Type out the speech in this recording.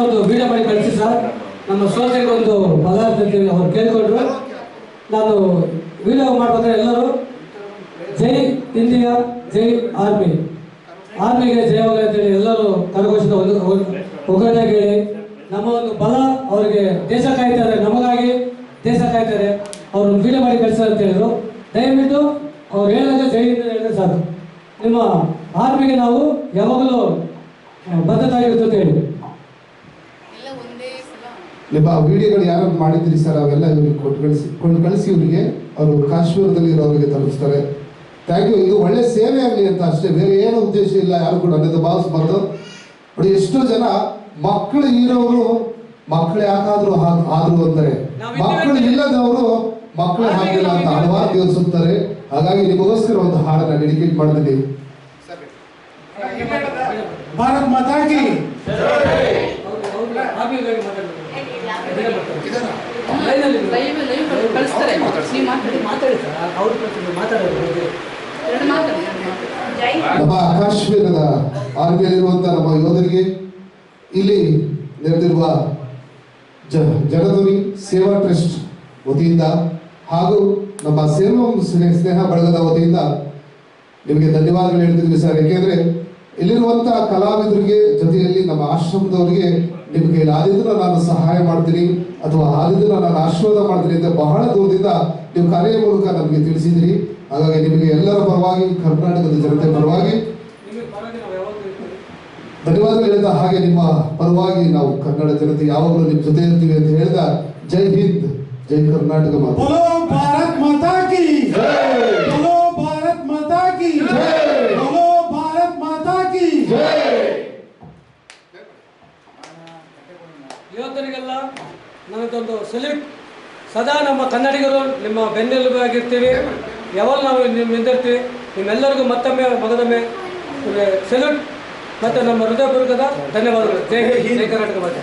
ಒಂದು ವಿಡಿಯೋ ಮಾಡಿ ಕಳಿಸಿ ಸರ್, ನಮ್ಮ ಸೋದರಿಗೆ ಒಂದು ಪದಾರ್ಥ ಅಂತೇಳಿ ಅವ್ರು ಕೇಳಿಕೊಂಡ್ರು. ನಾನು ವಿಡಿಯೋ ಮಾಡ್ಬೇಕಾದ್ರೆ ಎಲ್ಲರೂ ಜೈ ಇಂಡಿಯಾ, ಜೈ ಆರ್ಮಿ, ಆರ್ಮಿಗೆ ಜಯವಾಗಲಿ ಅಂತೇಳಿ ಎಲ್ಲರೂ ಕರಘೋಷದ ಒಗ್ಗರಣೆ ಹೇಳಿ ನಮ್ಮ ಒಂದು ಬಲ ಅವರಿಗೆ ದೇಶ ಕಾಯ್ತಾರೆ, ನಮಗಾಗಿ ದೇಶ ಕಾಯ್ತಾರೆ, ಅವರು ವಿಡಿಯೋ ಮಾಡಿ ಕಳಿಸ್ತಾರೆ ಅಂತ ಹೇಳಿದ್ರು. ದಯವಿಟ್ಟು ಅವ್ರು ಹೇಳಿದಾಗ ಜೈ ಇಂದ ಹೇಳಿದ್ರೆ ಸಾಕು. ನಿಮ್ಮ ಆರ್ಮಿಗೆ ನಾವು ಯಾವಾಗಲೂ ಬದ್ಧತಾಗಿರುತ್ತೆ ಅಂತ ಹೇಳಿ. ನಿಮ್ಮ ವಿಡಿಯೋಗಳು ಯಾರು ಮಾಡಿದ್ರಿ ಸರ್, ಅವೆಲ್ಲ ಇವ್ರಿಗೆ ಕೊಂಡು ಕಳಿಸಿ ಇವರಿಗೆ ಅವರು ಕಾಶ್ಮೀರದಲ್ಲಿ ಇರೋರಿಗೆ ತಲುಪಿಸ್ತಾರೆ. Thank you. ಇದು ಒಳ್ಳೆ ಸೇವೆ ಆಗಲಿ ಅಂತ ಅಷ್ಟೇ, ಬೇರೆ ಏನು ಉದ್ದೇಶ ಇಲ್ಲ. ಯಾರು ಕೂಡ ಅನ್ನೋದು ಭಾವಿಸ್ಬಾರ್ದು. ನೋಡಿ, ಎಷ್ಟೋ ಜನ ಮಕ್ಕಳು ಇರೋರು ಮಕ್ಕಳು ಯಾಕಾದ್ರೂ ಆದ್ರು ಅಂತಾರೆ, ಮಕ್ಕಳು ಇಲ್ಲದವರು ಮಕ್ಕಳು ಹಾಕಿಲ್ಲ ಅಂತ ಹಲವಾರು ಯೋಚಿಸುತ್ತಾರೆ. ಹಾಗಾಗಿ ನಿಮಗೋಸ್ಕರ ಒಂದು ಹಾಡನ್ನ ಡೆಡಿಕೇಟ್ ಮಾಡ್ತೀನಿ. ಭಾರತ್ ಮಾತಾ ಕಿ ನಮ್ಮ ಕಾಶ್ಮೀರದ ಆರ್ಮಿಯಲ್ಲಿರುವಂತ ನಮ್ಮ ಯೋಧರಿಗೆ, ಇಲ್ಲಿ ನೆರೆದಿರುವ ಜನಧ್ವನಿ ಸೇವಾ ಟ್ರಸ್ಟ್ ವತಿಯಿಂದ ಹಾಗೂ ನಮ್ಮ ಸ್ನೇಹ ಬಳಗದ ವತಿಯಿಂದ ನಿಮಗೆ ಧನ್ಯವಾದಗಳು ಹೇಳ್ತಿದ್ವಿ ಸರ್. ಯಾಕೆಂದ್ರೆ ಇಲ್ಲಿರುವಂತಹ ಕಲಾವಿದರಿಗೆ ಜೊತೆಯಲ್ಲಿ ನಮ್ಮ ಆಶ್ರಮದವರಿಗೆ ನಿಮಗೆ ಆದಿದ್ರೆ ನಾನು ಸಹಾಯ ಮಾಡ್ತೀನಿ ಅಥವಾ ಆದಿದ್ರೆ ನಾನು ಆಶೀರ್ವಾದ ಮಾಡ್ತೀನಿ ಅಂತ ಬಹಳ ದೂರದಿಂದ ನೀವು ಕರೆಯ ಮೂಲಕ ನಮಗೆ ತಿಳಿಸಿದಿರಿ. ಹಾಗಾಗಿ ನಿಮಗೆ ಎಲ್ಲರ ಪರವಾಗಿ, ಕರ್ನಾಟಕದ ಜನತೆ ಪರವಾಗಿ ಧನ್ಯವಾದಗಳು ಹೇಳಿದ ಹಾಗೆ ನಿಮ್ಮ ಪರವಾಗಿ ನಾವು ಕನ್ನಡ ಜನತೆ ಯಾವಾಗಲೂ ನಿಮ್ಮ ಜೊತೆ ಇರ್ತೀವಿ ಅಂತ ಹೇಳಿದ. ಜೈ ಹಿಂದ್, ಜೈ ಕರ್ನಾಟಕ ಮಾತಾ. बोलो भारत माता की जय, बोलो भारत माता की जय, बोलो भारत माता की जय. ಯೋಧರಿಗೆಲ್ಲ ನನ್ನದೊಂದು ಸಲ್ಯೂಟ್. ಸದಾ ನಮ್ಮ ಕನ್ನಡಿಗರು ನಿಮ್ಮ ಬೆನ್ನೆಲುಬಾಗಿರ್ತೀವಿ, ಯಾವಾಗ ನಾವು ನಿಂದಿರ್ತೀವಿ. ನಿಮ್ಮೆಲ್ಲರಿಗೂ ಮತ್ತೊಮ್ಮೆ ಮಗದೊಮ್ಮೆ ಸಲ್ಯೂಟ್ ಮತ್ತು ನಮ್ಮ ಹೃದಯಪೂರ್ವಕದ ಧನ್ಯವಾದಗಳು. ಜೈ ಹಿಂದ್, ಜೈ ಕರ್ನಾಟಕ ಮಾತೆ.